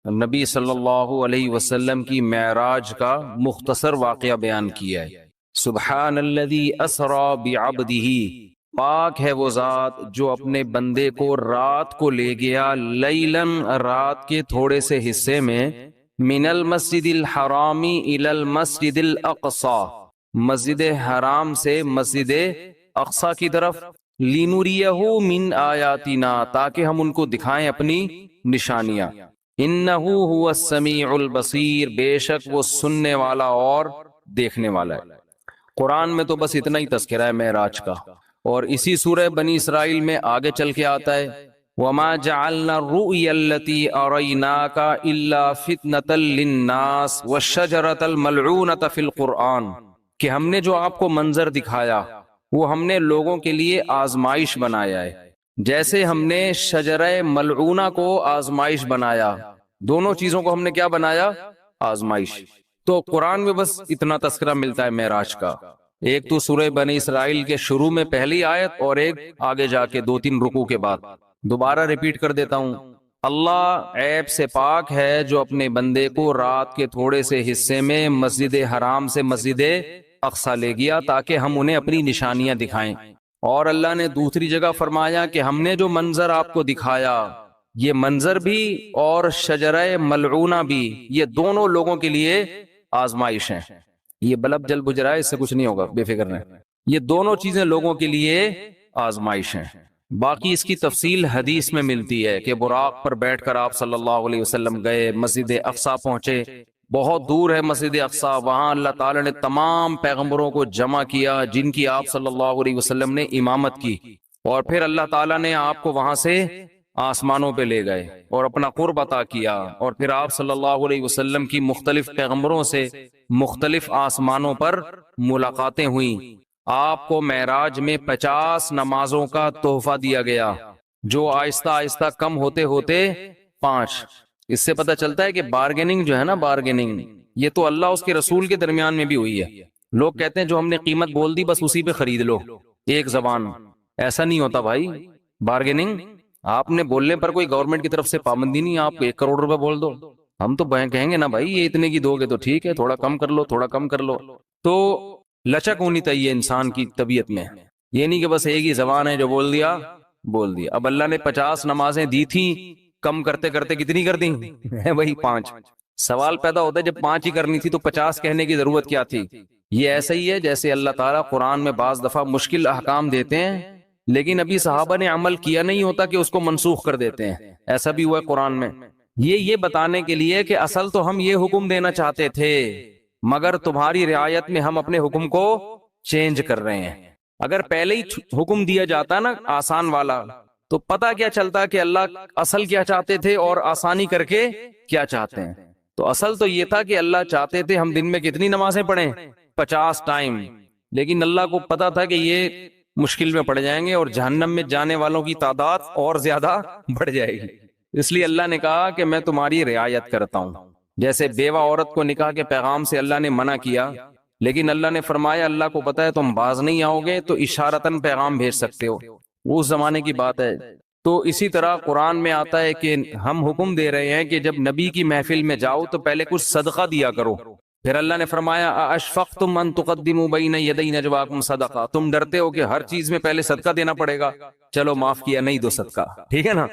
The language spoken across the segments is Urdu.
نبی صلی اللہ علیہ وسلم کی معراج کا مختصر واقعہ بیان کیا ہے۔ سبحان الذی اسری بعبدہ، پاک ہے وہ ذات جو اپنے بندے کو رات کو لے گیا، لیلاً رات کے تھوڑے سے حصے میں، من المسجد الحرام الی المسجد الاقصی، مسجد حرام سے مسجد اقصی کی طرف، لنریہ من آیاتنا، تاکہ ہم ان کو دکھائیں اپنی نشانیاں، انہ هو السمیع البصیر، بے شک وہ سننے والا اور دیکھنے والا ہے۔ قرآن میں تو بس اتنا ہی تذکرہ ہے معراج کا، اور اسی سورہ بنی اسرائیل میں آگے چل کے آتا ہے وَمَا جَعَلْنَا الرُّؤْيَا الَّتِي أَرَيْنَاكَ إِلَّا فِتْنَةً لِلنَّاسِ وَالشَّجَرَةَ الْمَلْعُونَةَ فِي الْقُرْآنِ، کہ ہم نے جو آپ کو منظر دکھایا وہ ہم نے لوگوں کے لیے آزمائش بنایا ہے، جیسے ہم نے شجرہ ملعونہ کو آزمائش بنایا، دونوں چیزوں کو ہم نے کیا بنایا؟ آزمائش۔ تو قرآن میں بس اتنا تذکرہ ملتا ہے معراج کا، ایک تو سورہ بنی اسرائیل کے شروع میں پہلی آیت، اور ایک آگے جا کے 2-3 رکوع کے بعد۔ دوبارہ ریپیٹ کر دیتا ہوں، اللہ عیب سے پاک ہے جو اپنے بندے کو رات کے تھوڑے سے حصے میں مسجد حرام سے مسجد اقصی لے گیا تاکہ ہم انہیں اپنی نشانیاں دکھائیں۔ اور اللہ نے دوسری جگہ فرمایا کہ ہم نے جو منظر آپ کو دکھایا، یہ منظر بھی اور شجرہ ملعونہ بھی، یہ دونوں لوگوں کے لیے آزمائش ہیں۔ یہ بلب جل بجھ رہا ہے، اس سے کچھ نہیں ہوگا، بے فکر رہیں، یہ دونوں چیزیں لوگوں کے لیے آزمائش ہیں۔ باقی اس کی تفصیل حدیث میں ملتی ہے کہ براق پر بیٹھ کر آپ صلی اللہ علیہ وسلم گئے، مسجد اقصی پہنچے، بہت دور ہے مسجد اقصی، وہاں اللہ تعالی نے تمام پیغمبروں کو جمع کیا جن کی آپ صلی اللہ علیہ وسلم نے امامت کی، اور پھر اللہ تعالیٰ نے آپ کو وہاں سے آسمانوں پہ لے گئے اور اپنا قرب عطا کیا، اور پھر آپ صلی اللہ علیہ وسلم کی مختلف پیغمبروں سے مختلف آسمانوں پر ملاقاتیں ہوئیں۔ آپ کو معراج میں 50 نمازوں کا تحفہ دیا گیا، جو آہستہ آہستہ کم ہوتے ہوتے 5۔ اس سے پتہ چلتا ہے کہ بارگیننگ جو ہے نا، بارگیننگ یہ تو اللہ اس کے رسول کے درمیان میں بھی ہوئی ہے۔ لوگ کہتے ہیں جو ہم نے قیمت بول دی بس اسی پہ خرید لو، ایک زبان، ایسا نہیں ہوتا بھائی۔ بارگیننگ آپ نے بولنے پر کوئی گورنمنٹ کی طرف سے پابندی نہیں، آپ 1 کروڑ روپے بول دو، ہم تو کہیں گے نا بھائی یہ اتنے کی دو گے تو ٹھیک ہے، تھوڑا کم کر لو، تھوڑا کم کر لو۔ تو لچک ہونی چاہیے انسان کی طبیعت میں، یہ نہیں کہ بس ایک ہی زبان ہے جو بول دیا بول دیا۔ اب اللہ نے 50 نمازیں دی تھیں، کم کرتے کرتے کتنی کر دیں؟ وہی 5۔ سوال پیدا ہوتا ہے جب 5 ہی کرنی تھی تو 50 کہنے کی ضرورت کیا تھی؟ یہ ایسا ہی ہے جیسے اللہ تعالیٰ قرآن میں بعض دفعہ مشکل احکام دیتے ہیں لیکن ابھی صحابہ نے عمل کیا نہیں ہوتا کہ اس کو منسوخ کر دیتے ہیں، ایسا بھی ہوا ہے قرآن میں۔ یہ بتانے کے لیے کہ اصل تو ہم یہ حکم دینا چاہتے تھے مگر تمہاری رعایت میں ہم اپنے حکم کو چینج کر رہے ہیں۔ اگر پہلے ہی حکم دیا جاتا نا آسان والا تو پتہ کیا چلتا کہ اللہ اصل کیا چاہتے تھے اور آسانی کر کے کیا چاہتے ہیں۔ تو اصل تو یہ تھا کہ اللہ چاہتے تھے ہم دن میں کتنی نمازیں پڑھیں؟ 50 ٹائم، لیکن اللہ کو پتا تھا کہ یہ مشکل میں پڑ جائیں گے اور جہنم میں جانے والوں کی تعداد اور زیادہ بڑھ جائے گی، اس لیے اللہ نے کہا کہ میں تمہاری رعایت کرتا ہوں۔ جیسے بیوہ عورت کو نکاح کے پیغام سے اللہ نے منع کیا لیکن اللہ نے فرمایا اللہ کو پتا ہے تم باز نہیں آؤ گے تو اشارتاً پیغام بھیج سکتے ہو، وہ اس زمانے کی بات ہے۔ تو اسی طرح قرآن میں آتا ہے کہ ہم حکم دے رہے ہیں کہ جب نبی کی محفل میں جاؤ تو پہلے کچھ صدقہ دیا کرو۔ پھر اللہ نے فرمایا اشفقتم ان تقدموا بین یدی نجواکم صدقہ، تم ڈرتے ہو کہ ہر چیز میں پہلے صدقہ دینا پڑے گا، چلو معاف کیا، نہیں دو صدقہ، ٹھیک ہے نا۔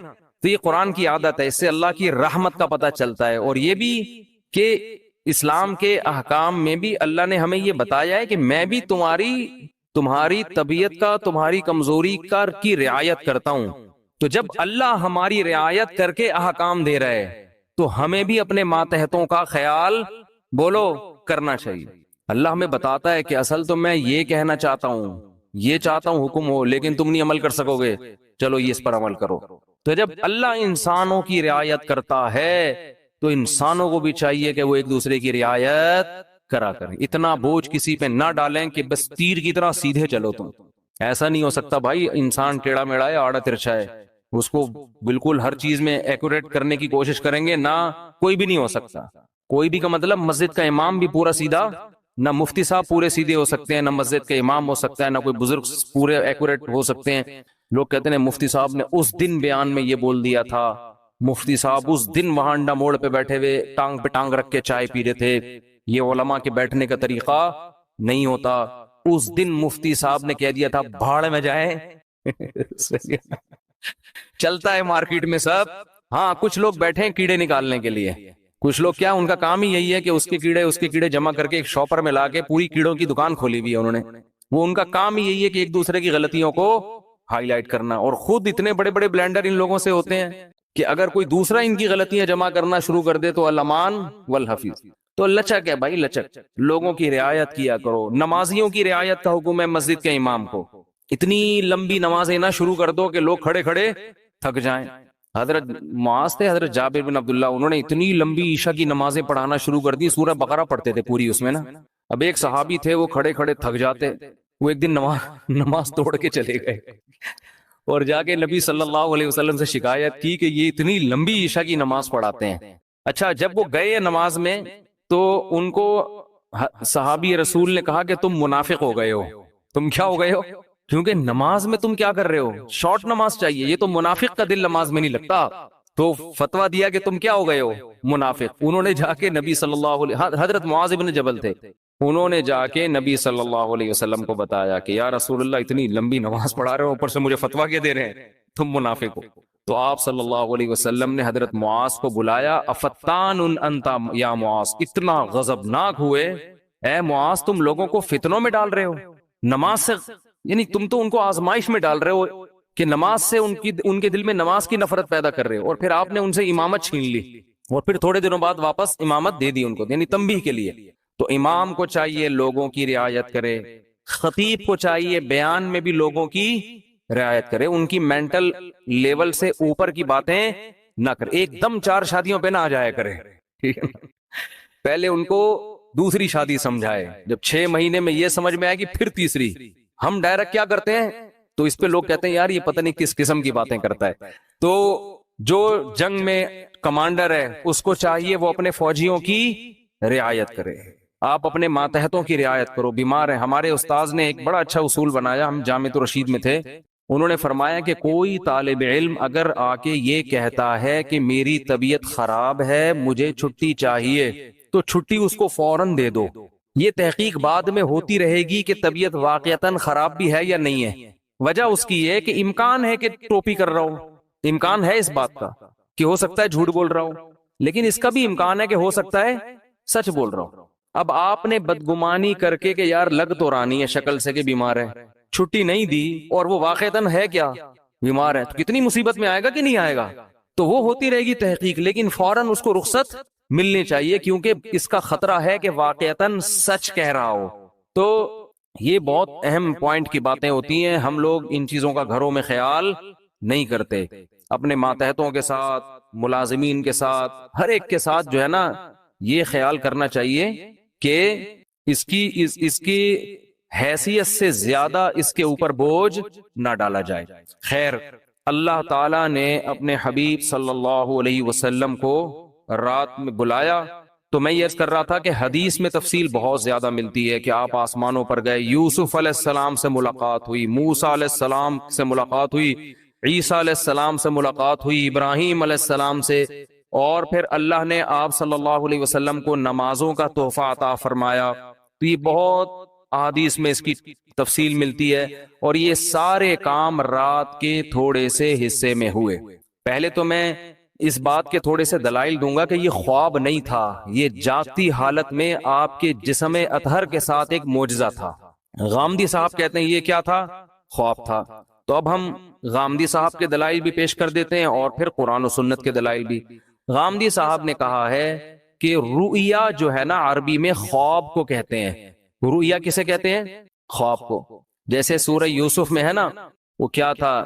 تو یہ قرآن کی عادت ہے، اس سے اللہ کی رحمت کا پتہ چلتا ہے، اور یہ بھی کہ اسلام کے احکام میں بھی اللہ نے ہمیں یہ بتایا ہے کہ میں بھی تمہاری طبیعت کا، تمہاری کمزوری کی رعایت کرتا ہوں۔ تو جب اللہ ہماری رعایت کر کے احکام دے رہا ہے تو ہمیں بھی اپنے ماتحتوں کا خیال بولو کرنا چاہیے۔ اللہ ہمیں بتاتا ہے کہ اصل تو میں یہ کہنا چاہتا ہوں، یہ چاہتا ہوں حکم ہو، لیکن تم نہیں عمل کر سکو گے، چلو یہ اس پر عمل کرو۔ تو جب اللہ انسانوں کی رعایت کرتا ہے تو انسانوں کو بھی چاہیے کہ وہ ایک دوسرے کی رعایت کرا کریں، اتنا بوجھ کسی پہ نہ ڈالیں کہ بس تیر کی طرح سیدھے چلو تم۔ ایسا نہیں ہو سکتا بھائی، انسان ٹیڑھا میڑا ہے، آڑا ترچھا ہے، اس کو بالکل ہر چیز میں ایکوریٹ کرنے کی کوشش کریں گے، نہ کوئی بھی نہیں ہو سکتا۔ کوئی بھی کا مطلب مسجد کا امام بھی پورا سیدھا، نہ مفتی صاحب پورے سیدھے ہو سکتے ہیں، نہ مسجد کا امام ہو سکتا ہے، نہ کوئی بزرگ پورے ایکوریٹ ہو سکتے ہیں۔ لوگ کہتے ہیں مفتی صاحب نے اس دن بیان میں یہ بول دیا تھا، مفتی صاحب اس دن وہاں انڈا موڑ پہ بیٹھے ہوئے ٹانگ پہ ٹانگ رکھ کے چائے پی رہے تھے. یہ علماء کے بیٹھنے کا طریقہ نہیں ہوتا. اس دن مفتی صاحب نے کہہ دیا تھا بھاڑ میں جائیں. چلتا ہے مارکیٹ میں سب. ہاں کچھ لوگ بیٹھے ہیں کیڑے نکالنے کے لیے. کچھ لوگ کیا ان کا کام ہی یہی ہے کہ اس کے کیڑے جمع کر کے ایک شاپر میں لا کے پوری کیڑوں کی دکان کھولی ہوئی ہے انہوں نے. وہ ان کا کام ہی یہی ہے کہ ایک دوسرے کی غلطیوں کو ہائی لائٹ کرنا. اور خود اتنے بڑے بڑے بلینڈر ان لوگوں سے ہوتے ہیں کہ اگر کوئی دوسرا ان کی غلطیاں جمع کرنا شروع کر دے تو الامان والحفیظ. تو لچک ہے بھائی, لچک. لوگوں کی رعایت کیا کرو. نمازیوں کی رعایت کا حکم ہے مسجد کے امام کو. اتنی لمبی نمازیں نہ شروع کر دو کہ لوگ کھڑے کھڑے تھک جائیں. حضرت معاذ تھے, حضرت جابر بن عبداللہ, انہوں نے اتنی لمبی عشاء کی نمازیں پڑھانا شروع کر دی, سورہ بقرہ پڑھتے تھے پوری اس میں نا. اب ایک صحابی تھے وہ کھڑے کھڑے تھک جاتے, وہ ایک دن نماز توڑ کے چلے گئے اور جا کے نبی صلی اللہ علیہ وسلم سے شکایت کی کہ یہ اتنی لمبی عشاء کی نماز پڑھاتے ہیں. اچھا جب وہ گئے نماز میں تو ان کو صحابی رسول نے کہا کہ تم منافق ہو گئے ہو. تم کیا ہو گئے ہو؟ کیونکہ نماز میں تم کیا کر رہے ہو؟ شارٹ نماز چاہیے. یہ تو منافق کا دل نماز میں نہیں لگتا. تو فتویٰ دیا کہ تم کیا ہو گئے ہو؟ منافق. انہوں نے جا کے نبی صلی اللہ علیہ, حضرت معاذ بن جبل تھے, انہوں نے جا کے نبی صلی اللہ علیہ وسلم کو بتایا کہ یا رسول اللہ اتنی لمبی نماز پڑھا رہے ہو, اوپر سے مجھے فتویٰ کیا دے رہے ہیں, تم منافق ہو. تو آپ صلی اللہ علیہ وسلم نے حضرت معاذ کو بلایا, افتان انت یا معاذ, اتنا غضبناک ہوئے, اے معاذ تم لوگوں کو فتنوں میں ڈال رہے ہو نماز سے, یعنی تم تو ان کو آزمائش میں ڈال رہے ہو کہ نماز سے ان کے دل میں نماز کی نفرت پیدا کر رہے ہو. اور پھر آپ نے ان سے امامت چھین لی اور پھر تھوڑے دنوں بعد واپس امامت دے دی ان کو, یعنی تنبیہ کے لیے. تو امام کو چاہیے لوگوں کی رعایت کرے, خطیب کو چاہیے بیان میں بھی لوگوں کی رعایت کرے, ان کی مینٹل لیول سے اوپر کی باتیں نہ کرے. ایک دم 4 شادیوں پہ نہ آ جایا کرے, پہلے ان کو دوسری شادی سمجھائے, جب 6 مہینے میں یہ سمجھ میں آئے کہ پھر تیسری. ہم ڈائریکٹ کیا کرتے ہیں تو اس پہ لوگ کہتے ہیں یار یہ پتہ نہیں کس قسم کی باتیں کرتا ہے. تو جو جنگ میں کمانڈر ہے اس کو چاہیے وہ اپنے فوجیوں کی رعایت کرے. آپ اپنے ماتحتوں کی رعایت کرو. بیمار ہیں, ہمارے استاذ نے ایک بڑا اچھا اصول بنایا, ہم جامعۃ الرشید میں تھے, انہوں نے فرمایا کہ کوئی طالب علم اگر آ کے یہ کہتا ہے کہ میری طبیعت خراب ہے مجھے چھٹی چاہیے, تو چھٹی اس کو فوراً دے دو. یہ تحقیق بعد میں ہوتی رہے گی کہ طبیعت واقعتاً خراب بھی ہے یا نہیں ہے. وجہ اس کی یہ کہ امکان ہے کہ ٹوپی کر رہا ہوں, امکان ہے اس بات کا کہ ہو سکتا ہے جھوٹ بول رہا ہوں, لیکن اس کا بھی امکان ہے کہ ہو سکتا ہے سچ بول رہا ہوں. اب آپ نے بدگمانی کر کے کہ یار لگ تو رانی ہے شکل سے کہ بیمار ہے, چھٹی نہیں دی اور وہ واقعتاً ہے کیا بیمار ہے, تو کتنی مصیبت میں آئے گا کہ نہیں آئے گا. تو وہ ہوتی رہے گی تحقیق, لیکن فوراً اس کو رخصت ملنی چاہیے کیونکہ اس کا خطرہ ہے کہ واقعتاً سچ کہہ رہا ہو. تو یہ بہت اہم پوائنٹ کی باتیں ہوتی ہیں, ہم لوگ ان چیزوں کا گھروں میں خیال نہیں کرتے. اپنے ماتحتوں کے ساتھ, ملازمین کے ساتھ, ہر ایک کے ساتھ جو ہے نا یہ خیال کرنا چاہیے کہ اس کی حیثیت سے زیادہ اس کے اوپر بوجھ نہ ڈالا جائے. خیر, اللہ تعالیٰ نے اپنے حبیب صلی اللہ علیہ وسلم کو رات میں بلایا, تو میں یہ عرض کر رہا تھا کہ حدیث میں تفصیل بہت زیادہ ملتی ہے کہ آپ آسمانوں پر گئے, یوسف علیہ السلام سے ملاقات ہوئی, موسیٰ علیہ السلام سے ملاقات ہوئی, عیسیٰ علیہ السلام سے ملاقات ہوئی, ابراہیم علیہ السلام سے, اور پھر اللہ نے آپ صلی اللہ علیہ وسلم کو نمازوں کا تحفہ عطا فرمایا. تو یہ بہت احادیث میں اس کی تفصیل ملتی ہے, اور یہ سارے کام رات کے تھوڑے سے حصے میں ہوئے. پہلے تو میں اس بات کے تھوڑے سے دلائل دوں گا کہ یہ خواب نہیں تھا, یہ جاگتی حالت میں آپ کے جسم اطہر کے ساتھ ایک معجزہ تھا. غامدی صاحب کہتے ہیں یہ کیا تھا؟ خواب تھا. تو اب ہم غامدی صاحب کے دلائل بھی پیش کر دیتے ہیں اور پھر قرآن و سنت کے دلائل بھی. غامدی صاحب نے کہا ہے کہ رؤیا جو ہے نا عربی میں خواب کو کہتے ہیں. رؤیا کسے کہتے ہیں؟ خواب کو. جیسے سورہ یوسف میں ہے نا, وہ کیا تھا,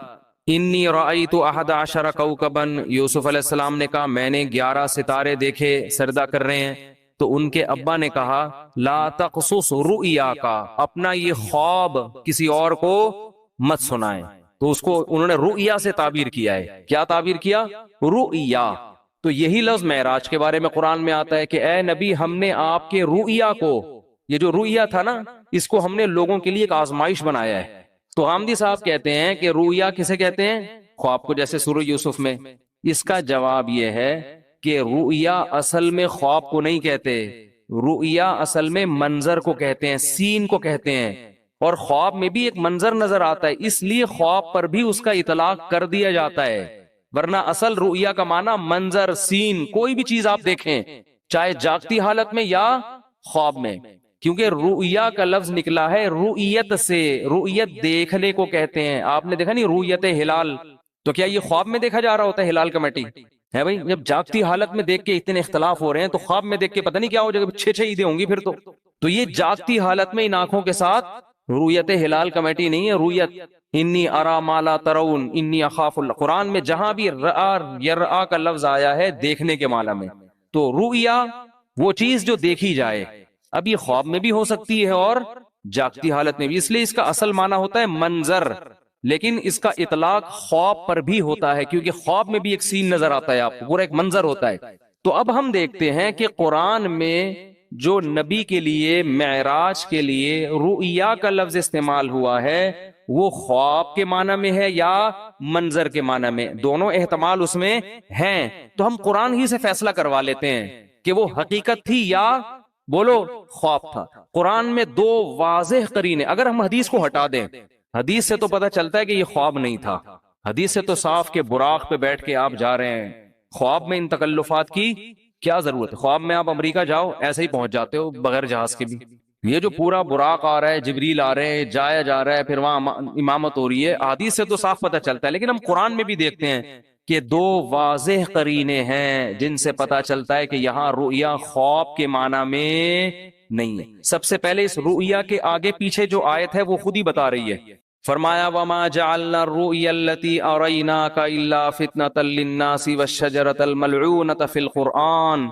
انی رأیت 11 کوکبا, یوسف علیہ السلام نے کہا میں نے 11 ستارے دیکھے سجدہ کر رہے ہیں. تو ان کے ابا نے کہا لا تقصص رؤیا کا, اپنا یہ خواب کسی اور کو مت سنائیں. تو اس کو انہوں نے رؤیا سے تعبیر کیا ہے. کیا تعبیر کیا؟ رؤیا. تو یہی لفظ معراج کے بارے میں قرآن میں آتا ہے کہ اے نبی ہم نے آپ کے رؤیا کو, یہ جو رؤیا تھا نا اس کو ہم نے لوگوں کے لیے ایک آزمائش بنایا ہے. تو غامدی صاحب کہتے ہیں کہ رؤیا کسے کہتے ہیں؟ خواب کو, جیسے سورہ یوسف میں. اس کا جواب یہ ہے کہ رؤیا اصل میں خواب کو نہیں کہتے، رؤیا اصل میں منظر کو کہتے ہیں، سین کو کہتے ہیں، اور خواب میں بھی ایک منظر نظر آتا ہے، اس لیے خواب پر بھی اس کا اطلاق کر دیا جاتا ہے، ورنہ اصل رؤیا کا معنی منظر، سین، کوئی بھی چیز آپ دیکھیں، چاہے جاگتی حالت میں یا خواب میں، کیونکہ رؤیا کا لفظ نکلا ہے رؤیت سے، رؤیت دیکھنے کو کہتے ہیں۔ آپ نے دیکھا نہیں رؤیت ہلال، تو کیا یہ خواب میں دیکھا جا رہا ہوتا ہے ہلال کمیٹی ہے بھائی؟ جب جاگتی حالت میں دیکھ کے اتنے اختلاف ہو رہے ہیں تو خواب میں دیکھ کے پتہ نہیں کیا ہو جائے گا، 6 عیدیں ہوں گی پھر تو یہ جاگتی حالت میں ان آنکھوں کے ساتھ رؤیت ہلال کمیٹی نہیں ہے، رؤیت انی ارا ما لا ترون انی اخاف اللہ۔ قرآن میں جہاں بھی رآ یرآ کا لفظ آیا ہے دیکھنے کے معنی میں، تو رؤیا وہ چیز جو دیکھی جائے، اب یہ خواب میں بھی ہو سکتی ہے اور جاگتی حالت میں بھی، اس لیے اس کا اصل معنی ہوتا ہے منظر، لیکن اس کا اطلاق خواب پر بھی ہوتا ہے، کیونکہ خواب میں بھی ایک سین نظر آتا ہے آپ کو، پورا ایک منظر ہوتا ہے۔ تو اب ہم دیکھتے ہیں کہ قرآن میں جو نبی کے لیے معراج کے لیے رؤیا کا لفظ استعمال ہوا ہے وہ خواب کے معنی میں ہے یا منظر کے معنی میں، دونوں احتمال اس میں ہیں، تو ہم قرآن ہی سے فیصلہ کروا لیتے ہیں کہ وہ حقیقت تھی یا بولو خواب تھا۔ قرآن میں 2 واضح قرینے، اگر ہم حدیث کو ہٹا دیں، حدیث سے تو پتہ چلتا ہے کہ یہ خواب نہیں تھا، حدیث سے تو صاف کہ براق پہ بیٹھ کے آپ جا رہے ہیں، خواب میں ان تکلفات کی کیا ضرورت ہے؟ خواب میں آپ امریکہ جاؤ ایسے ہی پہنچ جاتے ہو بغیر جہاز کے بھی، یہ جو پورا براق آ رہا ہے، جبریل آ رہے ہیں، جایا جا رہا ہے، پھر وہاں امامت ہو رہی ہے، حدیث سے تو صاف پتہ چلتا ہے، لیکن ہم قرآن میں بھی دیکھتے ہیں کہ 2 واضح قرینے ہیں جن سے پتہ چلتا ہے کہ یہاں رؤیا خواب کے معنی میں نہیں ہے۔ سب سے پہلے اس رؤیا کے آگے پیچھے جو آیت ہے وہ خود ہی بتا رہی ہے، فرمایا وَمَا جَعَلْنَا الرُّؤْيَا الَّتِي أَرَيْنَاكَ إِلَّا فِتْنَةً لِلنَّاسِ وَالشَّجَرَةَ الْمَلْعُونَةَ فِي الْقُرْآنِ،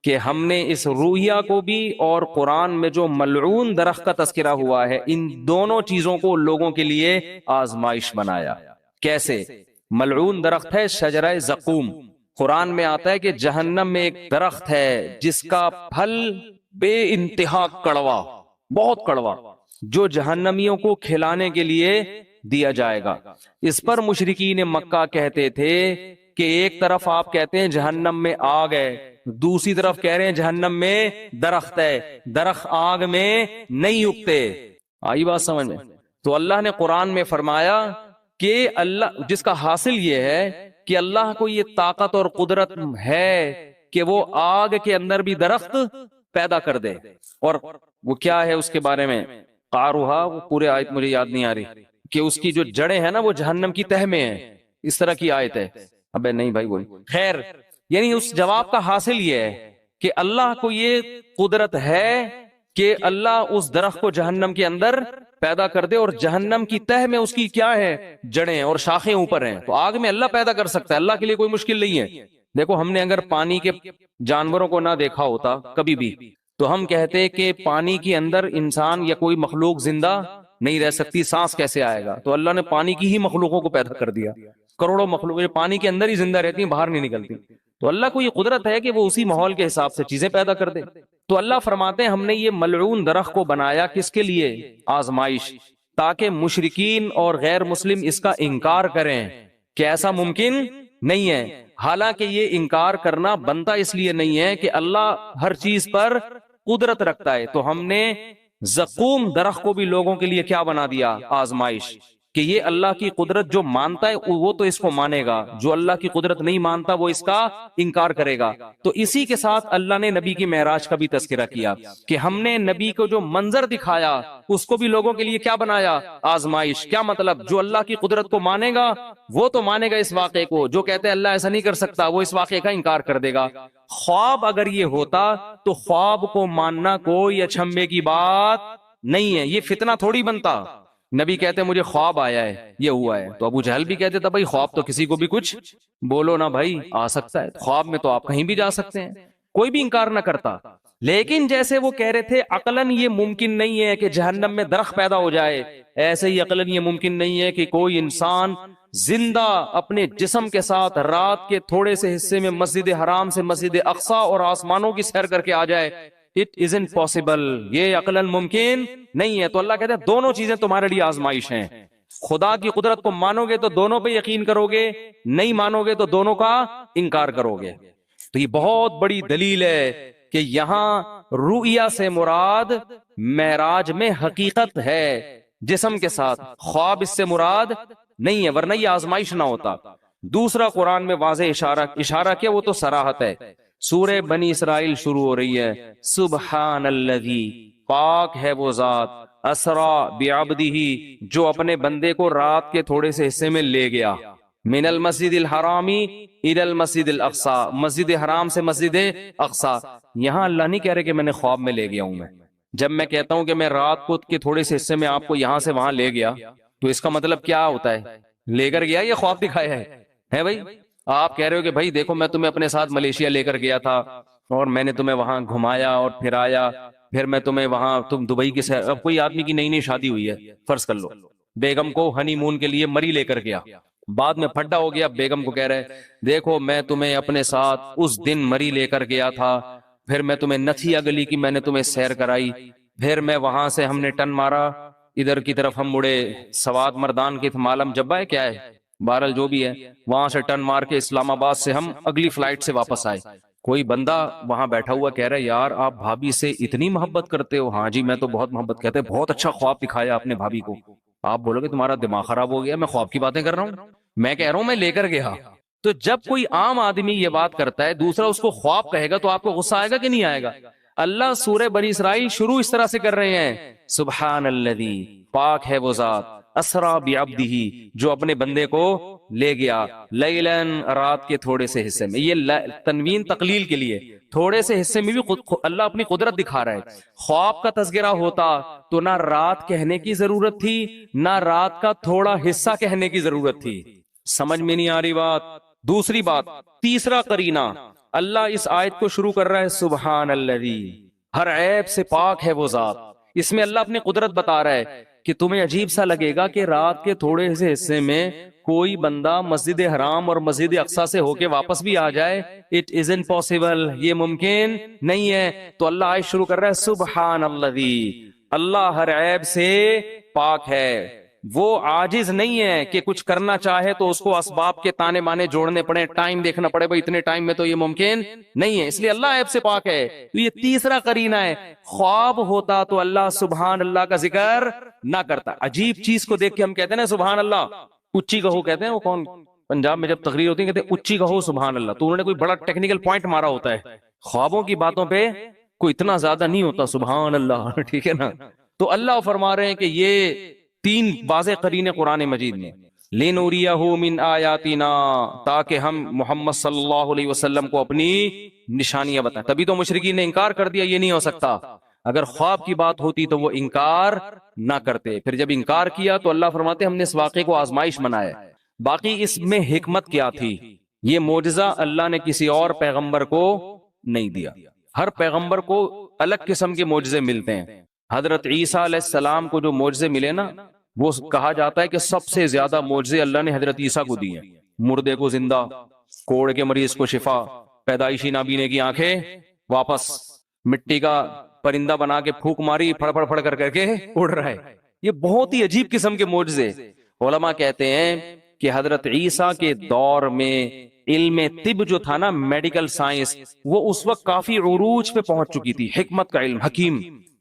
کہ ہم نے اس رؤیا کو بھی اور قرآن میں جو ملعون درخت کا تذکرہ ہوا ہے ان دونوں چیزوں کو لوگوں کے لیے آزمائش بنایا۔ کیسے؟ ملعون درخت ہے شجرہ زقوم، قرآن میں آتا ہے کہ جہنم میں ایک درخت ہے جس کا پھل بے انتہا کڑوا، بہت کڑوا، جو جہنمیوں کو کھلانے کے لیے دیا جائے گا۔ اس پر مشرکین مکہ کہتے تھے کہ ایک طرف آپ کہتے ہیں جہنم میں آگ ہے، دوسری طرف کہہ رہے ہیں جہنم میں درخت ہے، درخت آگ میں نہیں اگتے۔ آئی بات سمجھ میں؟ تو اللہ نے قرآن میں فرمایا کہ اللہ، جس کا حاصل یہ ہے کہ اللہ کو یہ طاقت اور قدرت ہے کہ وہ آگ کے اندر بھی درخت پیدا کر دے، اور وہ کیا ہے اس کے بارے میں قاروہا، وہ پورے آیت مجھے یاد نہیں آ رہی، کہ اس کی جو جڑیں ہیں نا وہ جہنم کی تہ میں ہیں، اس طرح کی آیت ہے۔ ابے نہیں بھائی وہی، خیر، یعنی اس جواب کا حاصل یہ ہے کہ اللہ کو یہ قدرت ہے کہ اللہ اس درخت کو جہنم کے اندر پیدا کر دے، اور جہنم کی تہ میں اس کی کیا ہے؟ جڑیں اور شاخیں اوپر ہیں، تو آگ میں اللہ پیدا کر سکتا ہے، اللہ کے لیے کوئی مشکل نہیں ہے۔ دیکھو ہم نے اگر پانی کے جانوروں کو نہ دیکھا ہوتا کبھی بھی تو ہم کہتے کہ پانی کے اندر انسان یا کوئی مخلوق زندہ نہیں رہ سکتی، سانس کیسے آئے گا؟ تو اللہ نے پانی کی ہی مخلوقوں کو پیدا کر دیا، کروڑوں مخلوق جو پانی کے اندر ہی زندہ رہتی ہیں، باہر نہیں نکلتی، تو اللہ کو یہ قدرت ہے کہ وہ اسی ماحول کے حساب سے چیزیں پیدا کر دے۔ تو اللہ فرماتے ہیں ہم نے یہ ملعون درخت کو بنایا کس کے لیے؟ آزمائش، تاکہ مشرکین اور غیر مسلم اس کا انکار کریں کہ ایسا ممکن نہیں ہے، حالانکہ یہ انکار کرنا بنتا اس لیے نہیں ہے کہ اللہ ہر چیز پر قدرت رکھتا ہے۔ تو ہم نے زقوم درخت کو بھی لوگوں کے لیے کیا بنا دیا؟ آزمائش، کہ یہ اللہ کی قدرت جو مانتا ہے وہ تو اس کو مانے گا، جو اللہ کی قدرت نہیں مانتا وہ اس کا انکار کرے گا۔ تو اسی کے ساتھ اللہ نے نبی کی معراج کا بھی تذکرہ کیا کہ ہم نے نبی کو جو منظر دکھایا اس کو بھی لوگوں کے لیے کیا بنایا؟ آزمائش۔ کیا مطلب؟ جو اللہ کی قدرت کو مانے گا وہ تو مانے گا اس واقعے کو، جو کہتے ہیں اللہ ایسا نہیں کر سکتا وہ اس واقعے کا انکار کر دے گا۔ خواب اگر یہ ہوتا تو خواب کو ماننا کوئی اچھمبے کی بات نہیں ہے، یہ فتنہ تھوڑی بنتا۔ نبی کہتے مجھے خواب آیا ہے، یہ ہوا ہے، تو ابو جہل بھی کہتے تھا بھائی خواب تو کسی کو بھی کچھ بولو نا بھائی آ سکتا ہے، خواب میں تو آپ کہیں بھی جا سکتے ہیں، کوئی بھی انکار نہ کرتا۔ لیکن جیسے وہ کہہ رہے تھے عقلاً یہ ممکن نہیں ہے کہ جہنم میں درخت پیدا ہو جائے، ایسے ہی عقلاً یہ ممکن نہیں ہے کہ کوئی انسان زندہ اپنے جسم کے ساتھ رات کے تھوڑے سے حصے میں مسجد حرام سے مسجد اقصی اور آسمانوں کی سیر کر کے آ جائے۔ It isn't possible، یہ عقلاً ممکن نہیں ہے۔ تو اللہ کہتے ہیں دونوں چیزیں تمہارے لیے آزمائش ہیں، خدا کی قدرت کو مانو گے تو دونوں پہ یقین کرو گے، نہیں مانو گے تو دونوں کا انکار کرو گے۔ تو یہ بہت بڑی دلیل ہے کہ یہاں رؤیا سے مراد معراج میں حقیقت ہے جسم کے ساتھ، خواب اس سے مراد نہیں ہے، ورنہ یہ آزمائش نہ ہوتا۔ دوسرا قرآن میں واضح اشارہ کیا، وہ تو صراحت ہے۔ سورہ بنی اسرائیل شروع ہو رہی ہے، سبحان الذی، پاک ہے وہ ذات، اسرا بعبدہ، جو اپنے بندے کو رات کے تھوڑے سے حصے میں لے گیا، من المسجد الحرامی الی المسجد الاقصی، مسجد حرام سے مسجد اقصی۔ یہاں اللہ نہیں کہہ رہے کہ میں نے خواب میں لے گیا ہوں۔ میں جب میں کہتا ہوں کہ میں رات کو کے تھوڑے سے حصے میں آپ کو یہاں سے وہاں لے گیا، تو اس کا مطلب کیا ہوتا ہے؟ لے کر گیا یا خواب دکھایا ہے بھائی؟ آپ کہہ رہے ہو کہ بھائی دیکھو میں تمہیں اپنے ساتھ ملیشیا لے کر گیا تھا اور میں نے تمہیں وہاں گھمایا اور پھرایا، پھر میں تمہیں وہاں، تم دبئی کی سیر، اب کوئی آدمی کی نئی نئی شادی ہوئی ہے، فرض کر لو بیگم کو ہنی مون کے لیے مری لے کر گیا، بعد میں پھڈا ہو گیا، بیگم کو کہہ رہے دیکھو میں تمہیں اپنے ساتھ اس دن مری لے کر گیا تھا، پھر میں تمہیں نتھیا گلی کی میں نے تمہیں سیر کرائی، پھر میں وہاں سے ہم نے ٹن مارا ادھر کی طرف، ہم مڑے سوات مردان کی مالم جبا ہے کیا ہے بہرحال جو بھی ہے، وہاں سے ٹن مار کے اسلام آباد سے ہم اگلی فلائٹ سے واپس آئے۔ کوئی بندہ وہاں بیٹھا ہوا کہہ رہا ہے یار آپ بھابھی سے اتنی محبت کرتے ہو؟ ہاں جی میں تو بہت محبت، کہتے ہیں بہت اچھا خواب دکھایا آپ نے بھابھی کو۔ آپ بولو گے تمہارا دماغ خراب ہو گیا، میں خواب کی باتیں کر رہا ہوں، میں کہہ رہا ہوں میں لے کر گیا۔ تو جب کوئی عام آدمی یہ بات کرتا ہے، دوسرا اس کو خواب کہے گا، تو آپ کو غصہ آئے گا کہ نہیں آئے گا؟ اللہ سورہ بنی اسرائیل شروع اس طرح سے کر رہے ہیں، سبحان الذی، پاک ہے وہ ذات، اسرا بعبدہ، جو اپنے بندے کو لے گیا، لیلن، رات کے تھوڑے سے حصے میں۔ یہ تنوین تقلیل کے لیے، تھوڑے سے حصے میں بھی اللہ اپنی قدرت دکھا رہا ہے۔ خواب کا تذکرہ ہوتا تو نہ رات کہنے کی ضرورت تھی، نہ رات کا تھوڑا حصہ کہنے کی ضرورت تھی۔ سمجھ میں نہیں آ رہی بات؟ دوسری بات، تیسرا قرینہ، اللہ اس آیت کو شروع کر رہا ہے سبحان الذی، ہر عیب سے پاک ہے وہ ذات۔ اس میں اللہ اپنی قدرت بتا رہا ہے کہ تمہیں عجیب سا لگے گا کہ رات کے تھوڑے سے حصے میں کوئی بندہ مسجد حرام اور مسجد اقصی سے ہو کے واپس بھی آ جائے، اٹ isn't possible، یہ ممکن نہیں ہے۔ تو اللہ آیت شروع کر رہا ہے سبحان الذی، اللہ ہر عیب سے پاک ہے، وہ عاجز نہیں ہے کہ کچھ کرنا چاہے تو اس کو اسباب کے تانے بانے جوڑنے پڑے، ٹائم دیکھنا پڑے، بھائی اتنے ٹائم میں تو یہ ممکن نہیں ہے، اس لیے اللہ عیب سے پاک ہے۔ تو یہ تیسرا قرینہ ہے۔ خواب ہوتا تو اللہ سبحان اللہ کا ذکر نہ کرتا۔ عجیب چیز کو دیکھ کے ہم کہتے ہیں نا سبحان اللہ، اچھی کہو کہتے ہیں، وہ کون پنجاب میں جب تقریر ہوتی ہے کہتے ہیں اچھی کہو سبحان اللہ، تو انہوں نے کوئی بڑا ٹیکنیکل پوائنٹ مارا ہوتا ہے۔ خوابوں کی باتوں پہ کوئی اتنا زیادہ نہیں ہوتا سبحان اللہ، ٹھیک ہے نا؟ تو اللہ فرما رہے ہیں کہ یہ تین واضح قرینے قرآن مجید میں، لِنُرِيَهُ مِنْ آیَاتِنَا، تاکہ ہم محمد صلی اللہ علیہ وسلم کو اپنی نشانیاں بتائیں۔ تبھی تو مشرکین نے انکار کر دیا، یہ نہیں ہو سکتا۔ اگر خواب کی بات ہوتی تو وہ انکار نہ کرتے، پھر جب انکار کیا تو اللہ فرماتے ہم نے اس واقعے کو آزمائش بنایا۔ باقی اس میں حکمت کیا تھی؟ یہ معجزہ اللہ نے کسی اور پیغمبر کو نہیں دیا۔ ہر پیغمبر کو الگ قسم کے معجزے ملتے ہیں۔ حضرت عیسیٰ علیہ السلام کو جو معجزے ملے نا، وہ کہا جاتا ہے کہ سب سے زیادہ معجزے اللہ نے حضرت عیسیٰ کو دیے ہیں۔ مردے کو زندہ، کوڑ کے مریض کو شفا، پیدائشی نابینے کی آنکھیں واپس، مٹی کا پرندہ بنا کے پھونک ماری، پھڑ پھڑ پھڑ کر کے اڑ رہا ہے۔ یہ بہت ہی عجیب قسم کے معجزے۔ علماء کہتے ہیں کہ حضرت عیسیٰ کے دور میں علم طب جو تھا نا، میڈیکل سائنس، وہ اس وقت کافی عروج پہ پہنچ چکی تھی۔ حکمت کا علم، حکیم،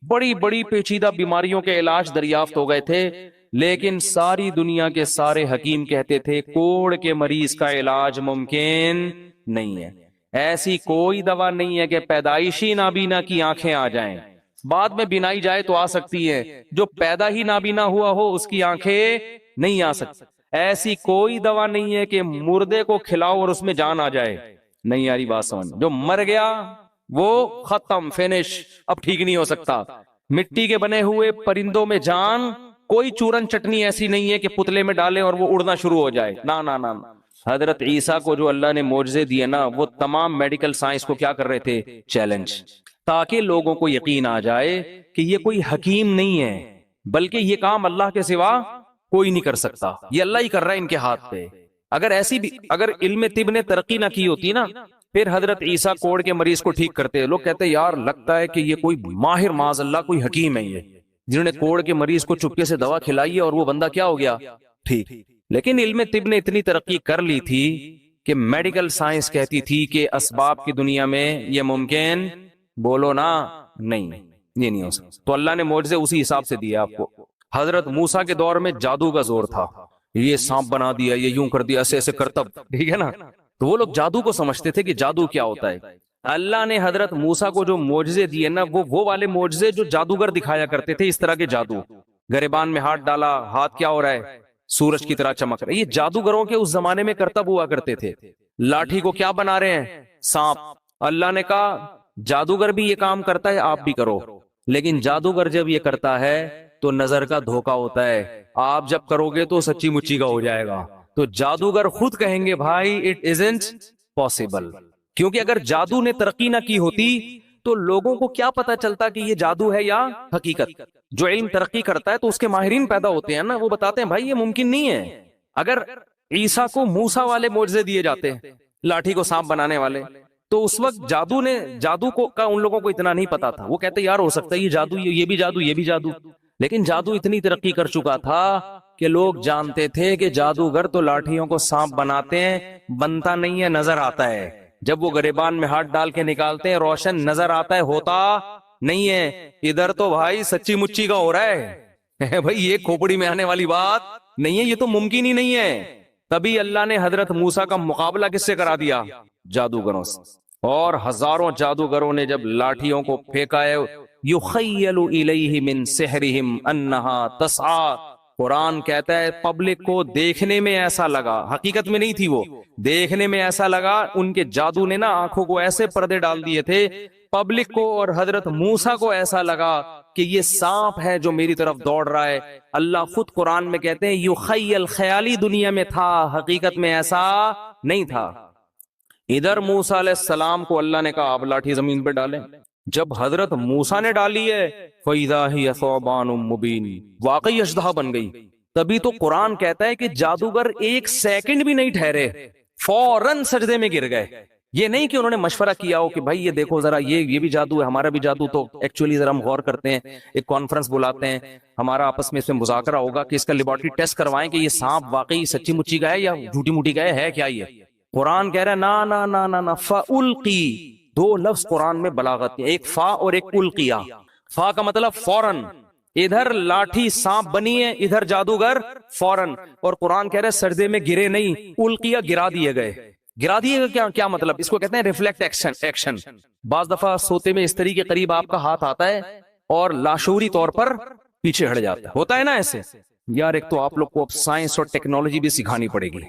بڑی بڑی پیچیدہ بیماریوں کے علاج دریافت ہو گئے تھے، لیکن ساری دنیا کے سارے حکیم کہتے تھے کوڑ کے مریض کا علاج ممکن نہیں ہے۔ ایسی کوئی دوا نہیں ہے کہ پیدائشی نابینا کی آنکھیں آ جائیں، بعد میں بینائی جائے تو آ سکتی ہے، جو پیدا ہی نابینا ہوا ہو اس کی آنکھیں نہیں آ سکتی۔ ایسی کوئی دوا نہیں ہے کہ مردے کو کھلاؤ اور اس میں جان آ جائے۔ نہیں آ رہی بات سمجھ؟ جو مر گیا وہ ختم، فینش، اب ٹھیک نہیں ہو سکتا۔ مٹی کے بنے ہوئے پرندوں میں جان، کوئی چورن چٹنی ایسی نہیں ہے کہ پتلے میں ڈالیں اور وہ اڑنا شروع ہو جائے، نا نا نا۔ حضرت عیسیٰ کو جو اللہ نے معجزے دیے نا، وہ تمام میڈیکل سائنس کو کیا کر رہے تھے؟ چیلنج، تاکہ لوگوں کو یقین آ جائے کہ یہ کوئی حکیم نہیں ہے، بلکہ یہ کام اللہ کے سوا کوئی نہیں کر سکتا، یہ اللہ ہی کر رہا ہے ان کے ہاتھ پہ۔ اگر علم طب نے ترقی نہ کی ہوتی نا، پھر حضرت عیسیٰ کوڑ کے مریض کو ٹھیک کرتے، لوگ کہتے یار لگتا ہے کہ یہ کوئی ماہر، معاذ اللہ کوئی حکیم ہے یہ، جنہوں نے کوڑ کے مریض کو چپکے سے دوا کھلائی ہے اور وہ بندہ کیا ہو گیا؟ ٹھیک. لیکن علم طب نے اتنی ترقی کر لی تھی کہ میڈیکل سائنس کہتی تھی کہ اسباب کی دنیا میں یہ ممکن، بولو نا، نہیں، یہ نہیں ہو سکتا. تو اللہ نے معجزے اسی حساب سے دیا آپ کو. حضرت موسیٰ کے دور میں جادو کا زور تھا، یہ سانپ بنا دیا، یہ یوں کر دیا، ایسے ایسے کرتب، ٹھیک ہے نا. تو وہ لوگ جادو کو سمجھتے تھے کہ جادو کیا ہوتا ہے. اللہ نے حضرت موسیٰ کو جو معجزے دیے نا، وہ والے معجزے جو جادوگر دکھایا کرتے تھے، اس طرح کے جادو. گریبان میں ہاتھ ڈالا، ہاتھ کیا ہو رہا ہے؟ سورج کی طرح چمک رہا ہے. یہ جادوگروں کے اس زمانے میں کرتب ہوا کرتے تھے. لاٹھی کو کیا بنا رہے ہیں؟ سانپ. اللہ نے کہا جادوگر بھی یہ کام کرتا ہے، آپ بھی کرو. لیکن جادوگر جب یہ کرتا ہے تو نظر کا دھوکا ہوتا ہے، آپ جب کرو گے تو سچی مچی کا ہو جائے گا. تو جادوگر خود کہیں گے بھائی اٹ ازنٹ پاسبل. کیونکہ اگر جادو نے ترقی نہ کی ہوتی تو لوگوں کو کیا پتا چلتا کہ یہ جادو ہے یا حقیقت. جو علم ترقی کرتا ہے تو اس کے ماہرین پیدا ہوتے ہیں نا، وہ بتاتے ہیں بھائی یہ ممکن نہیں ہے. اگر عیسیٰ کو موسیٰ والے معجزے دیے جاتے، لاٹھی کو سانپ بنانے والے، تو اس وقت جادو کا ان لوگوں کو اتنا نہیں پتا تھا. وہ کہتے یار ہو سکتا ہے یہ جادو، یہ بھی جادو، یہ بھی جادو. لیکن جادو اتنی ترقی کر چکا تھا کہ لوگ جانتے تھے کہ جادوگر تو لاٹھیوں کو سانپ بناتے ہیں، بنتا نہیں ہے، نظر آتا ہے. جب وہ گریبان میں ہاتھ ڈال کے نکالتے ہیں روشن نظر آتا ہے، ہوتا نہیں ہے. ادھر تو بھائی سچی مچی کا ہو رہا ہے بھائی، یہ کھوپڑی میں آنے والی بات نہیں ہے، یہ تو ممکن ہی نہیں ہے. تبھی اللہ نے حضرت موسیٰ کا مقابلہ کس سے کرا دیا؟ جادوگروں سے. اور ہزاروں جادوگروں نے جب لاٹھیوں کو پھینکا ہے، یخیل الیہ من سحرہم انہا تسعی. قرآن کہتا ہے پبلک کو دیکھنے میں ایسا لگا، حقیقت میں نہیں تھی، وہ دیکھنے میں ایسا لگا، ان کے جادو نے نا آنکھوں کو ایسے پردے ڈال دیے تھے، پبلک کو اور حضرت موسیٰ کو ایسا لگا کہ یہ سانپ ہے جو میری طرف دوڑ رہا ہے. اللہ خود قرآن میں کہتے ہیں یخیل، خیالی دنیا میں تھا، حقیقت میں ایسا نہیں تھا. ادھر موسیٰ علیہ السلام کو اللہ نے کہا آپ لاٹھی زمین پہ ڈالیں. جب حضرت موسیٰ نے ڈالی ہے فَإِذَا هِيَ ثُعْبَانٌ مُبِينٌ، واقعی اژدہا بن گئی. تبھی تو قرآن کہتا ہے کہ جادوگر ایک سیکنڈ بھی نہیں ٹھہرے، فوراً سجدے میں گر گئے. یہ نہیں کہ انہوں نے مشورہ کیا ہو کہ بھائی یہ دیکھو ذرا یہ بھی جادو ہے، ہمارا بھی جادو. تو ایکچولی ذرا ہم غور کرتے ہیں، ایک کانفرنس بلاتے ہیں، ہمارا آپس میں اس میں مذاکرہ ہوگا کہ اس کا لیبارٹری ٹیسٹ کروائیں کہ یہ سانپ واقعی سچی مچی کا ہے یا جھوٹی موٹی کا ہے کیا. یہ قرآن کہہ رہا ہے نا نا نا نا نا. فَأُلْقِي، دو لفظ قرآن میں بلاغت ہے، ایک فا اور ایک القیا. فا کا مطلب فوراً، ادھر لاٹھی سانپ بنی ہے، ادھر جادوگر فوراً. اور قرآن کہہ رہا ہے سجدے میں گرے نہیں، القیا گرا دیے گئے. گرا دیے گئے کیا مطلب؟ اس کو کہتے ہیں ریفلیکٹ ایکشن. بعض دفعہ سوتے میں استری کے قریب آپ کا ہاتھ آتا ہے اور لاشعوری طور پر پیچھے ہٹ جاتا ہے، ہوتا ہے نا ایسے. یار ایک تو آپ لوگ کو اب سائنس اور ٹیکنالوجی بھی سکھانی پڑے گی.